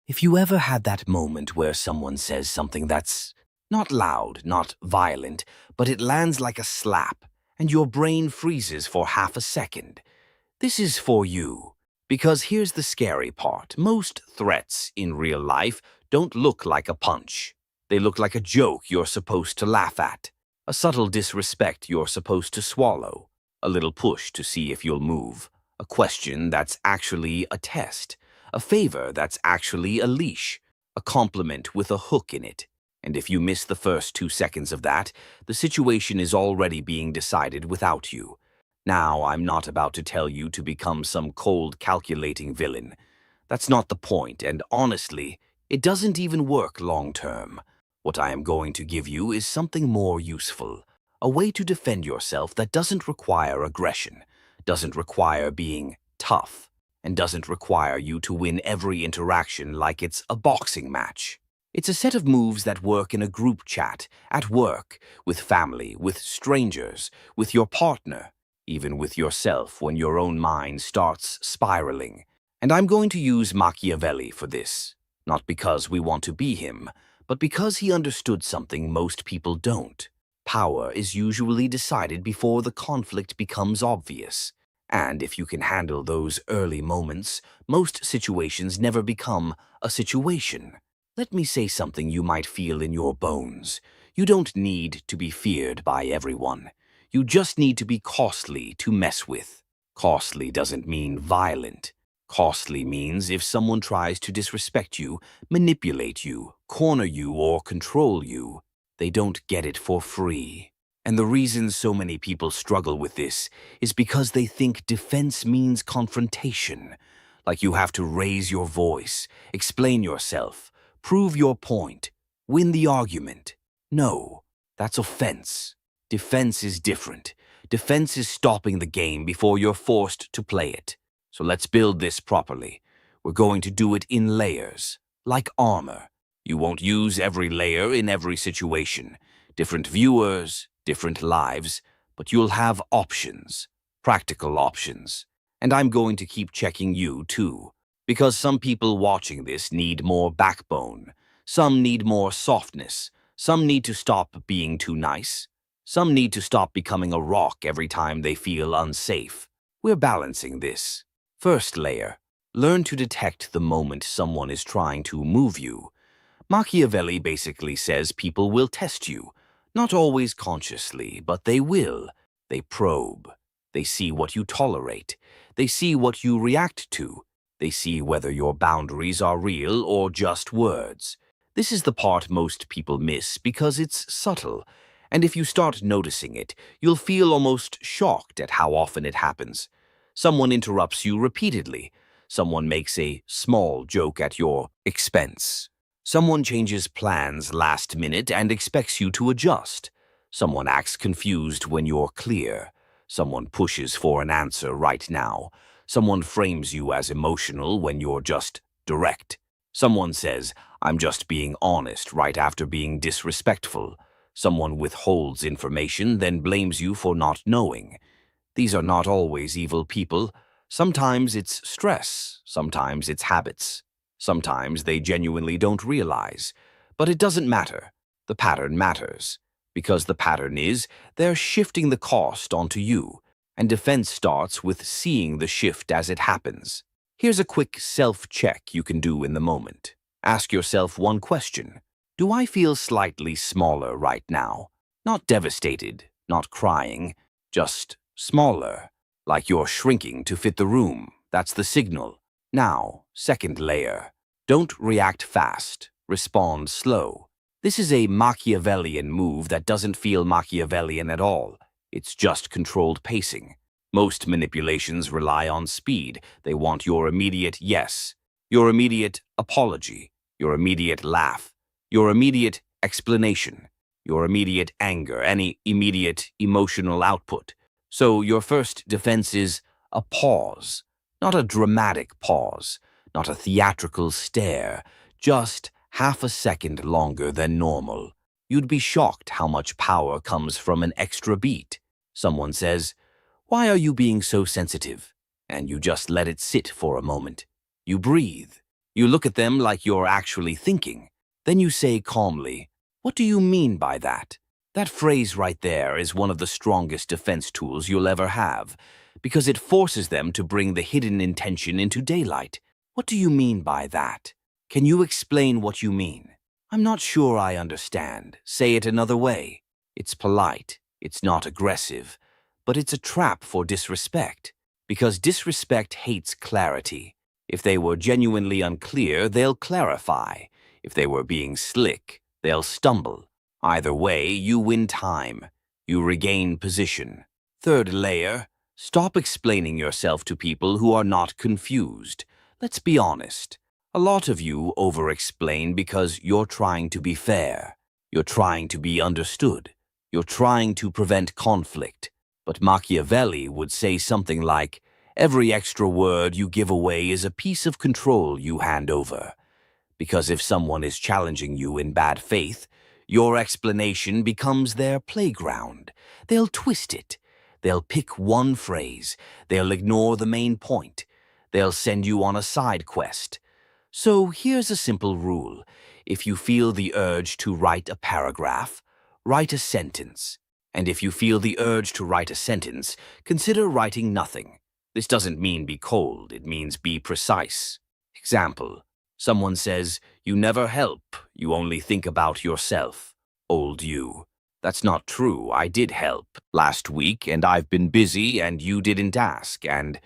If you ever had that moment where someone says something that's not loud, not violent, but it lands like a slap, and your brain freezes for half a second, this is for you. Because here's the scary part. Most threats in real life don't look like a punch. They look like a joke you're supposed to laugh at, a subtle disrespect you're supposed to swallow, a little push to see if you'll move, a question that's actually a test, a favor that's actually a leash, a compliment with a hook in it. And if you miss the first 2 seconds of that, the situation is already being decided without you. Now, I'm not about to tell you to become some cold, calculating villain. That's not the point, and honestly, it doesn't even work long term. What I am going to give you is something more useful, a way to defend yourself that doesn't require aggression, doesn't require being tough, and doesn't require you to win every interaction like it's a boxing match. It's a set of moves that work in a group chat, at work, with family, with strangers, with your partner, even with yourself when your own mind starts spiraling. And I'm going to use Machiavelli for this, not because we want to be him, but because he understood something most people don't. Power is usually decided before the conflict becomes obvious. And if you can handle those early moments, most situations never become a situation. Let me say something you might feel in your bones. You don't need to be feared by everyone. You just need to be costly to mess with. Costly doesn't mean violent. Costly means if someone tries to disrespect you, manipulate you, corner you, or control you, they don't get it for free. And the reason so many people struggle with this is because they think defense means confrontation. Like you have to raise your voice, explain yourself, prove your point, win the argument. No, that's offense. Defense is different. Defense is stopping the game before you're forced to play it. So let's build this properly. We're going to do it in layers, like armor. You won't use every layer in every situation. Different viewers, different lives, but you'll have options, practical options. And I'm going to keep checking you too, because some people watching this need more backbone. Some need more softness. Some need to stop being too nice. Some need to stop becoming a rock every time they feel unsafe. We're balancing this. First layer, learn to detect the moment someone is trying to move you. Machiavelli basically says people will test you, not always consciously, but they will. They probe. They see what you tolerate. They see what you react to. They see whether your boundaries are real or just words. This is the part most people miss because it's subtle. And if you start noticing it, you'll feel almost shocked at how often it happens. Someone interrupts you repeatedly. Someone makes a small joke at your expense. Someone changes plans last minute and expects you to adjust. Someone acts confused when you're clear. Someone pushes for an answer right now. Someone frames you as emotional when you're just direct. Someone says, "I'm just being honest," right after being disrespectful. Someone withholds information, then blames you for not knowing. These are not always evil people. Sometimes it's stress. Sometimes it's habits. Sometimes they genuinely don't realize. But it doesn't matter. The pattern matters. Because the pattern is, they're shifting the cost onto you. And defense starts with seeing the shift as it happens. Here's a quick self-check you can do in the moment. Ask yourself one question. Do I feel slightly smaller right now? Not devastated, not crying, just smaller, like you're shrinking to fit the room. That's the signal. Now, second layer. Don't react fast. Respond slow. This is a Machiavellian move that doesn't feel Machiavellian at all. It's just controlled pacing. Most manipulations rely on speed. They want your immediate yes, your immediate apology, your immediate laugh, your immediate explanation, your immediate anger, any immediate emotional output. So your first defense is a pause, not a dramatic pause, not a theatrical stare, just half a second longer than normal. You'd be shocked how much power comes from an extra beat. Someone says, "Why are you being so sensitive?" And you just let it sit for a moment. You breathe. You look at them like you're actually thinking. Then you say calmly, "What do you mean by that?" That phrase right there is one of the strongest defense tools you'll ever have, because it forces them to bring the hidden intention into daylight. "What do you mean by that? Can you explain what you mean?" "I'm not sure I understand. Say it another way." It's polite, it's not aggressive, but it's a trap for disrespect, because disrespect hates clarity. If they were genuinely unclear, they'll clarify. If they were being slick, they'll stumble. Either way, you win time. You regain position. Third layer, stop explaining yourself to people who are not confused. Let's be honest. A lot of you over-explain because you're trying to be fair. You're trying to be understood. You're trying to prevent conflict. But Machiavelli would say something like, "Every extra word you give away is a piece of control you hand over." Because if someone is challenging you in bad faith, your explanation becomes their playground. They'll twist it. They'll pick one phrase. They'll ignore the main point. They'll send you on a side quest. So here's a simple rule. If you feel the urge to write a paragraph, write a sentence. And if you feel the urge to write a sentence, consider writing nothing. This doesn't mean be cold, it means be precise. Example, someone says, "You never help, you only think about yourself." Old you. "That's not true, I did help last week and I've been busy and you didn't ask." And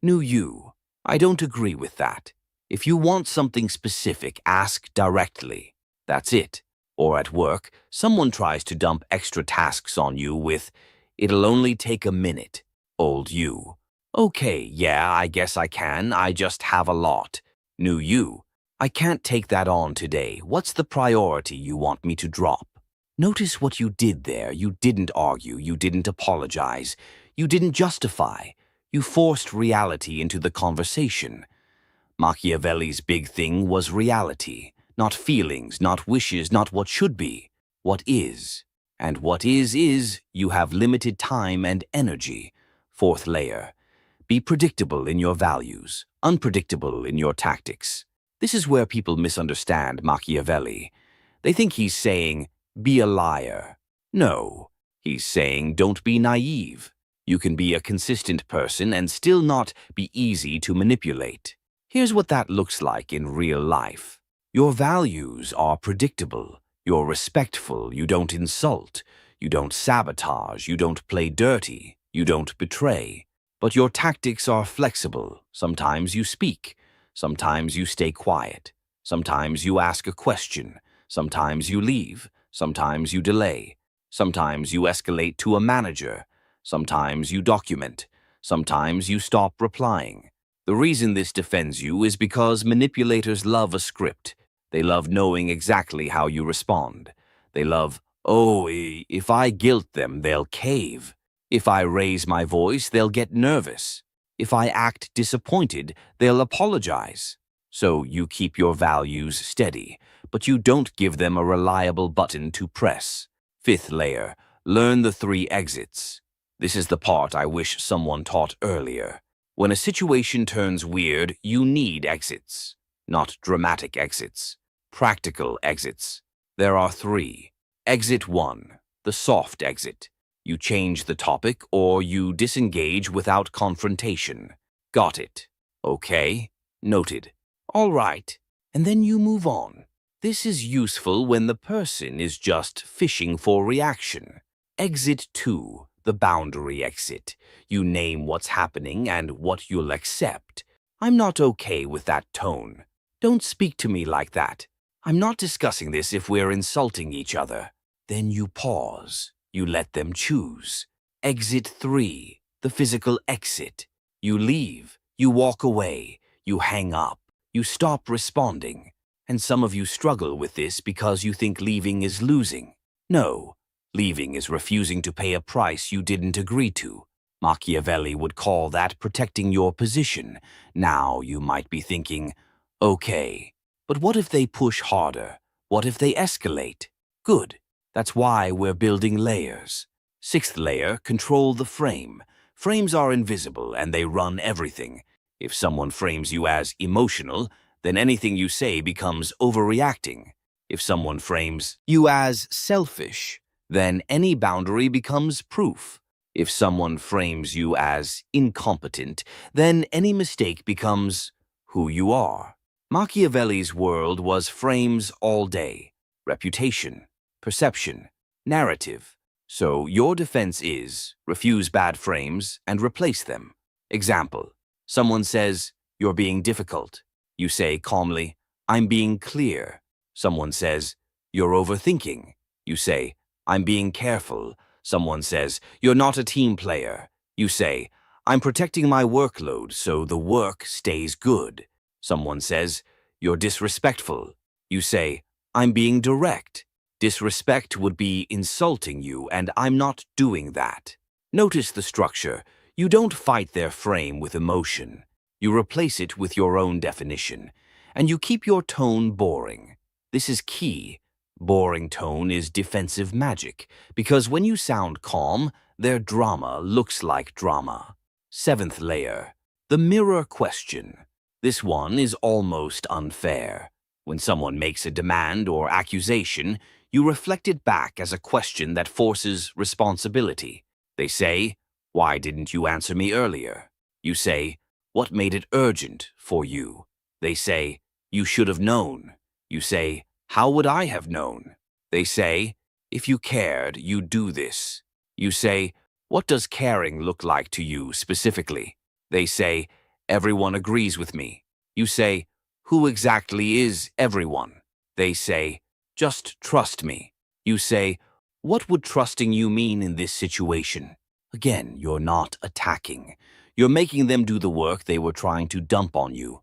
new you. "I don't agree with that. If you want something specific, ask directly." That's it. Or at work, someone tries to dump extra tasks on you with, "It'll only take a minute." Old you. "Okay, yeah, I guess I can, I just have a lot." New you. "I can't take that on today. What's the priority you want me to drop?" Notice what you did there. You didn't argue, you didn't apologize, you didn't justify. You forced reality into the conversation. Machiavelli's big thing was reality, not feelings, not wishes, not what should be. What is. And what is, you have limited time and energy. Fourth layer. Be predictable in your values, unpredictable in your tactics. This is where people misunderstand Machiavelli. They think he's saying, "Be a liar." No, he's saying, "Don't be naive." You can be a consistent person and still not be easy to manipulate. Here's what that looks like in real life. Your values are predictable. You're respectful. You don't insult. You don't sabotage. You don't play dirty. You don't betray. But your tactics are flexible. Sometimes you speak. Sometimes you stay quiet. Sometimes you ask a question. Sometimes you leave. Sometimes you delay. Sometimes you escalate to a manager. Sometimes you document. Sometimes you stop replying. The reason this defends you is because manipulators love a script. They love knowing exactly how you respond. They love, "Oh, if I guilt them, they'll cave. If I raise my voice, they'll get nervous. If I act disappointed, they'll apologize." So you keep your values steady, but you don't give them a reliable button to press. Fifth layer, learn the 3 exits. This is the part I wish someone taught earlier. When a situation turns weird, you need exits. Not dramatic exits. Practical exits. There are 3. Exit 1, the soft exit. You change the topic or you disengage without confrontation. Got it. Okay. Noted. All right. And then you move on. This is useful when the person is just fishing for reaction. Exit 2, the boundary exit. You name what's happening and what you'll accept. "I'm not okay with that tone. Don't speak to me like that. I'm not discussing this if we're insulting each other." Then you pause. You let them choose. Exit 3, the physical exit. You leave. You walk away. You hang up. You stop responding. And some of you struggle with this because you think leaving is losing. No, leaving is refusing to pay a price you didn't agree to. Machiavelli would call that protecting your position. Now you might be thinking, okay, but what if they push harder? What if they escalate? Good. That's why we're building layers. Sixth layer, control the frame. Frames are invisible and they run everything. If someone frames you as emotional, then anything you say becomes overreacting. If someone frames you as selfish, then any boundary becomes proof. If someone frames you as incompetent, then any mistake becomes who you are. Machiavelli's world was frames all day: reputation, perception, narrative. So your defense is refuse bad frames and replace them. Example: someone says, "You're being difficult." You say calmly, "I'm being clear." Someone says, "You're overthinking." You say, "I'm being careful." Someone says, "You're not a team player." You say, "I'm protecting my workload so the work stays good." Someone says, "You're disrespectful." You say, "I'm being direct." Disrespect would be insulting you, and I'm not doing that. Notice the structure. You don't fight their frame with emotion. You replace it with your own definition, and you keep your tone boring. This is key. Boring tone is defensive magic, because when you sound calm, their drama looks like drama. Seventh layer, the mirror question. This one is almost unfair. When someone makes a demand or accusation, you reflect it back as a question that forces responsibility. They say, "Why didn't you answer me earlier?" You say, "What made it urgent for you?" They say, "You should have known." You say, "How would I have known?" They say, "If you cared, you'd do this." You say, "What does caring look like to you specifically?" They say, "Everyone agrees with me." You say, "Who exactly is everyone?" They say, "Just trust me." You say, "What would trusting you mean in this situation?" Again, you're not attacking. You're making them do the work they were trying to dump on you.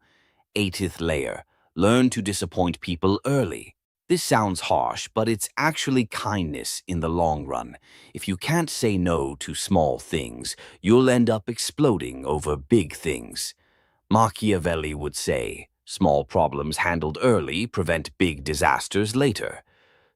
Eighth layer, learn to disappoint people early. This sounds harsh, but it's actually kindness in the long run. If you can't say no to small things, you'll end up exploding over big things. Machiavelli would say, small problems handled early prevent big disasters later.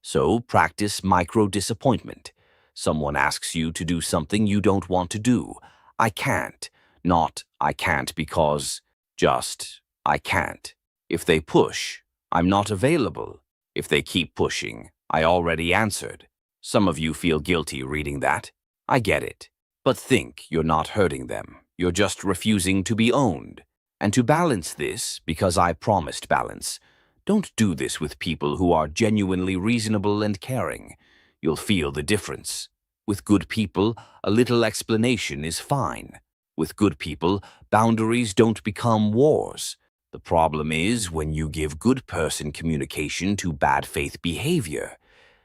So practice micro-disappointment. Someone asks you to do something you don't want to do. "I can't." Not "I can't because," just "I can't." If they push, "I'm not available." If they keep pushing, "I already answered." Some of you feel guilty reading that. I get it. But think you're not hurting them. You're just refusing to be owned. And to balance this, because I promised balance, don't do this with people who are genuinely reasonable and caring. You'll feel the difference. With good people, a little explanation is fine. With good people, boundaries don't become wars. The problem is when you give good person communication to bad faith behavior.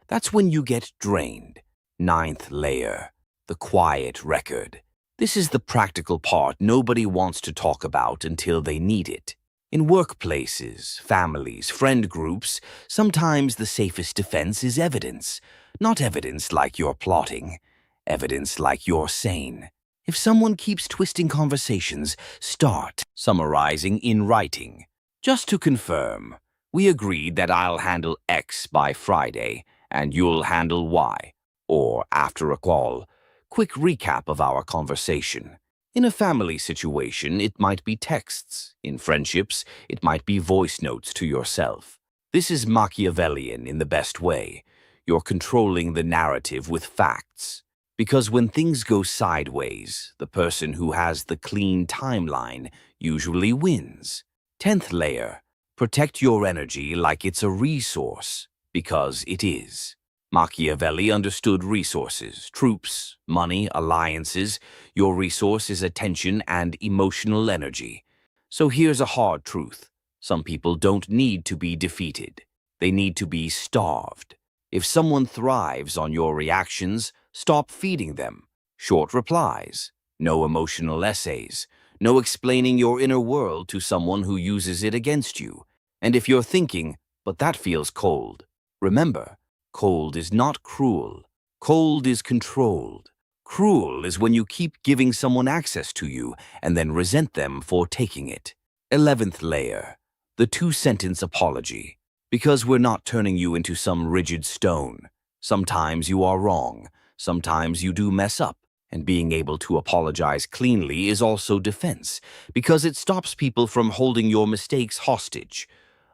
That's when you get drained. Ninth layer, the quiet record. This is the practical part nobody wants to talk about until they need it. In workplaces, families, friend groups, sometimes the safest defense is evidence. Not evidence like you're plotting. Evidence like you're sane. If someone keeps twisting conversations, start summarizing in writing. Just to confirm, we agreed that I'll handle X by Friday, and you'll handle Y. Or, after a call, quick recap of our conversation. In a family situation, it might be texts. In friendships, it might be voice notes to yourself. This is Machiavellian in the best way. You're controlling the narrative with facts. Because when things go sideways, the person who has the clean timeline usually wins. 10th layer, protect your energy like it's a resource, because it is. Machiavelli understood resources, troops, money, alliances. Your resource is attention and emotional energy. So here's a hard truth. Some people don't need to be defeated. They need to be starved. If someone thrives on your reactions, stop feeding them. Short replies, no emotional essays, no explaining your inner world to someone who uses it against you. And if you're thinking, "But that feels cold," remember, cold is not cruel. Cold is controlled. Cruel is when you keep giving someone access to you and then resent them for taking it. 11th layer, the two-sentence apology. Because we're not turning you into some rigid stone. Sometimes you are wrong. Sometimes you do mess up. And being able to apologize cleanly is also defense, because it stops people from holding your mistakes hostage.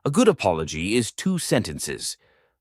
A good apology is 2 sentences.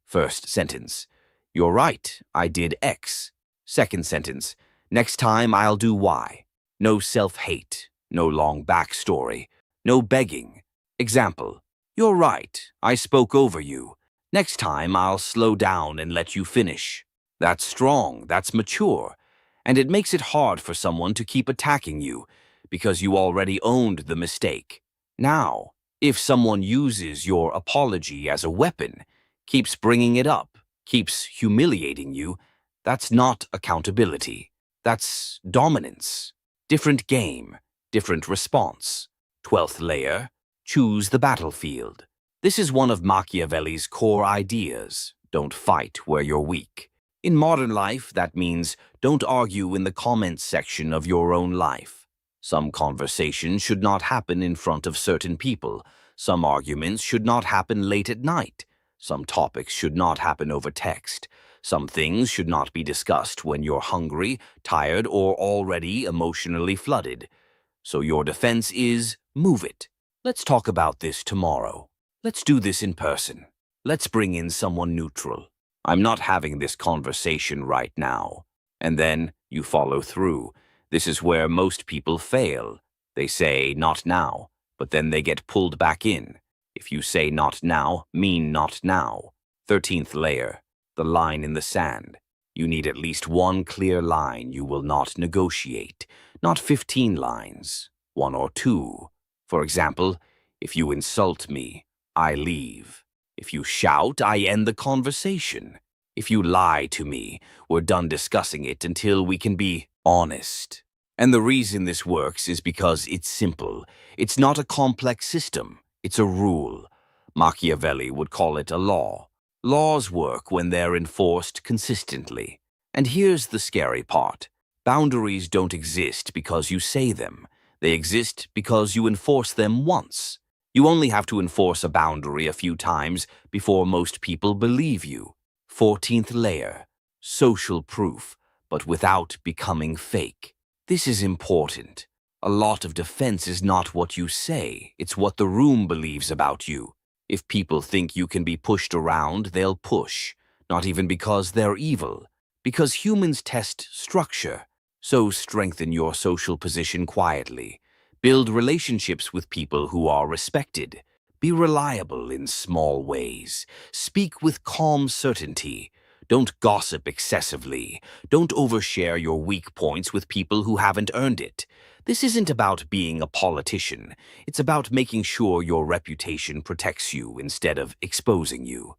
First sentence, "You're right, I did X." Second sentence, "Next time I'll do Y." No self-hate, no long backstory, no begging. Example, "You're right, I spoke over you. Next time I'll slow down and let you finish." That's strong, that's mature, and it makes it hard for someone to keep attacking you because you already owned the mistake. Now, if someone uses your apology as a weapon, keeps bringing it up, keeps humiliating you, that's not accountability. That's dominance. Different game, different response. 12th layer, choose the battlefield. This is one of Machiavelli's core ideas. Don't fight where you're weak. In modern life, that means don't argue in the comments section of your own life. Some conversations should not happen in front of certain people. Some arguments should not happen late at night. Some topics should not happen over text. Some things should not be discussed when you're hungry, tired, or already emotionally flooded. So your defense is, move it. Let's talk about this tomorrow. Let's do this in person. Let's bring in someone neutral. I'm not having this conversation right now. And then you follow through. This is where most people fail. They say, not now, but then they get pulled back in. If you say not now, mean not now. 13th layer, the line in the sand. You need at least one clear line you will not negotiate, not 15 lines, 1 or 2. For example, if you insult me, I leave. If you shout, I end the conversation. If you lie to me, we're done discussing it until we can be honest. And the reason this works is because it's simple. It's not a complex system. It's a rule. Machiavelli would call it a law. Laws work when they're enforced consistently. And here's the scary part. Boundaries don't exist because you say them. They exist because you enforce them once. You only have to enforce a boundary a few times before most people believe you. 14th layer, social proof, but without becoming fake. This is important. A lot of defense is not what you say, it's what the room believes about you. If people think you can be pushed around, they'll push, not even because they're evil, because humans test structure. So strengthen your social position quietly. Build relationships with people who are respected. Be reliable in small ways. Speak with calm certainty. Don't gossip excessively. Don't overshare your weak points with people who haven't earned it. This isn't about being a politician. It's about making sure your reputation protects you instead of exposing you.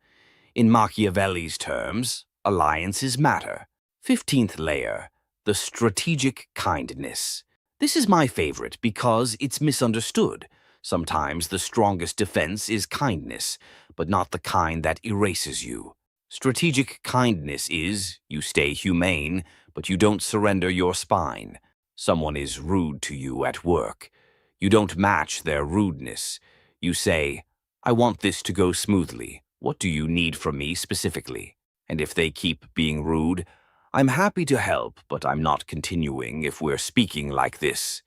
In Machiavelli's terms, alliances matter. 15th layer, the strategic kindness. This is my favorite because it's misunderstood. Sometimes the strongest defense is kindness, but not the kind that erases you. Strategic kindness is, you stay humane, but you don't surrender your spine. Someone is rude to you at work. You don't match their rudeness. You say, I want this to go smoothly. What do you need from me specifically? And if they keep being rude, I'm happy to help, but I'm not continuing if we're speaking like this.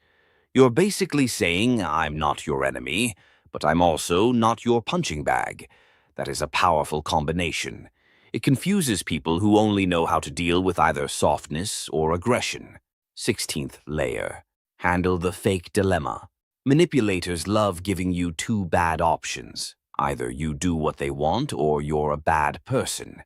You're basically saying I'm not your enemy, but I'm also not your punching bag. That is a powerful combination. It confuses people who only know how to deal with either softness or aggression. 16th layer. Handle the fake dilemma. Manipulators love giving you 2 bad options. Either you do what they want or you're a bad person.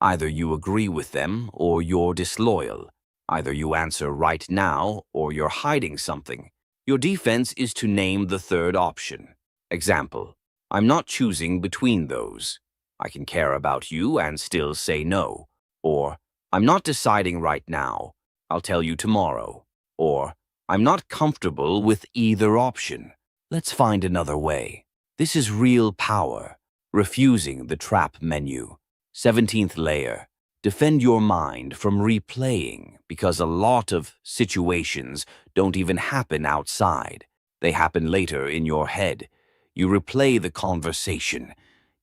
Either you agree with them or you're disloyal. Either you answer right now or you're hiding something. Your defense is to name the 3rd option. Example, I'm not choosing between those. I can care about you and still say no. Or, I'm not deciding right now. I'll tell you tomorrow. Or, I'm not comfortable with either option. Let's find another way. This is real power. Refusing the trap menu. 17th layer. Defend your mind from replaying because a lot of situations don't even happen outside. They happen later in your head. You replay the conversation.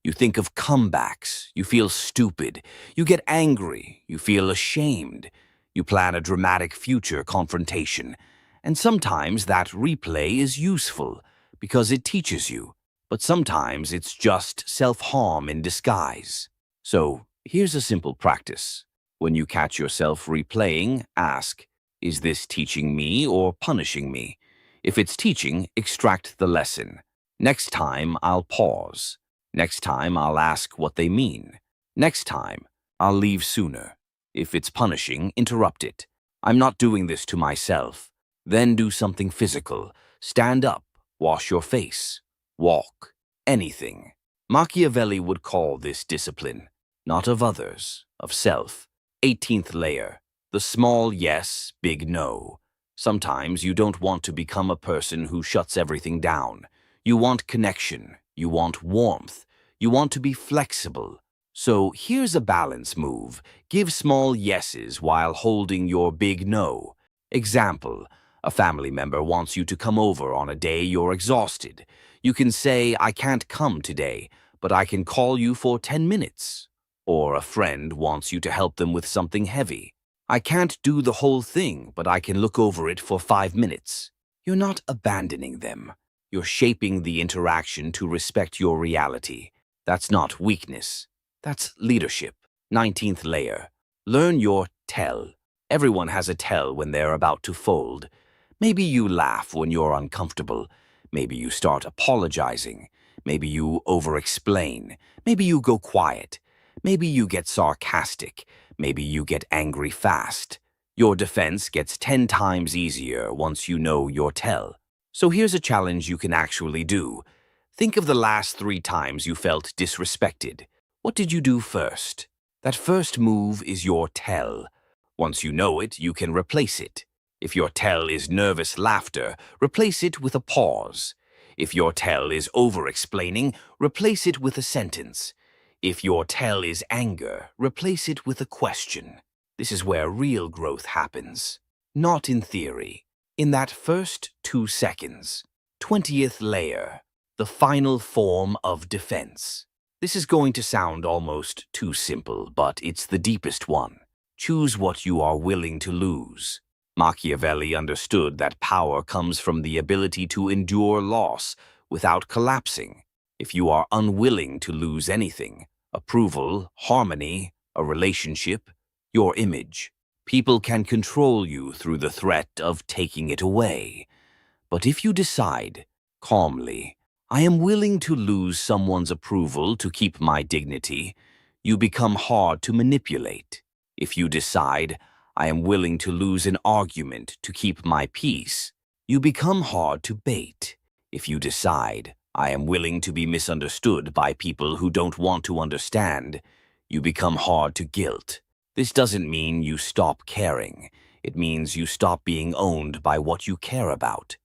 You think of comebacks. You feel stupid. You get angry. You feel ashamed. You plan a dramatic future confrontation, and sometimes that replay is useful because it teaches you, but sometimes it's just self-harm in disguise. So, here's a simple practice. When you catch yourself replaying, ask, is this teaching me or punishing me? If it's teaching, extract the lesson. Next time, I'll pause. Next time, I'll ask what they mean. Next time, I'll leave sooner. If it's punishing, interrupt it. I'm not doing this to myself. Then do something physical. Stand up, wash your face, walk, anything. Machiavelli would call this discipline, not of others, of self. 18th layer, the small yes, big no. Sometimes you don't want to become a person who shuts everything down. You want connection, you want warmth, you want to be flexible. So here's a balance move. Give small yeses while holding your big no. Example, a family member wants you to come over on a day you're exhausted. You can say, I can't come today, but I can call you for 10 minutes. Or a friend wants you to help them with something heavy. I can't do the whole thing, but I can look over it for 5 minutes. You're not abandoning them. You're shaping the interaction to respect your reality. That's not weakness. That's leadership. 19th layer. Learn your tell. Everyone has a tell when they're about to fold. Maybe you laugh when you're uncomfortable. Maybe you start apologizing. Maybe you over-explain. Maybe you go quiet. Maybe you get sarcastic. Maybe you get angry fast. Your defense gets 10 times easier once you know your tell. So here's a challenge you can actually do. Think of the last 3 times you felt disrespected. What did you do first? That first move is your tell. Once you know it, you can replace it. If your tell is nervous laughter, replace it with a pause. If your tell is over-explaining, replace it with a sentence. If your tell is anger, replace it with a question. This is where real growth happens. Not in theory. In that first 2 seconds. 20th layer. The final form of defense. This is going to sound almost too simple, but it's the deepest one. Choose what you are willing to lose. Machiavelli understood that power comes from the ability to endure loss without collapsing. If you are unwilling to lose anything, approval, harmony, a relationship, your image, people can control you through the threat of taking it away. But if you decide, calmly, I am willing to lose someone's approval to keep my dignity, you become hard to manipulate. If you decide, I am willing to lose an argument to keep my peace, you become hard to bait. If you decide, I am willing to be misunderstood by people who don't want to understand, you become hard to guilt. This doesn't mean you stop caring. It means you stop being owned by what you care about.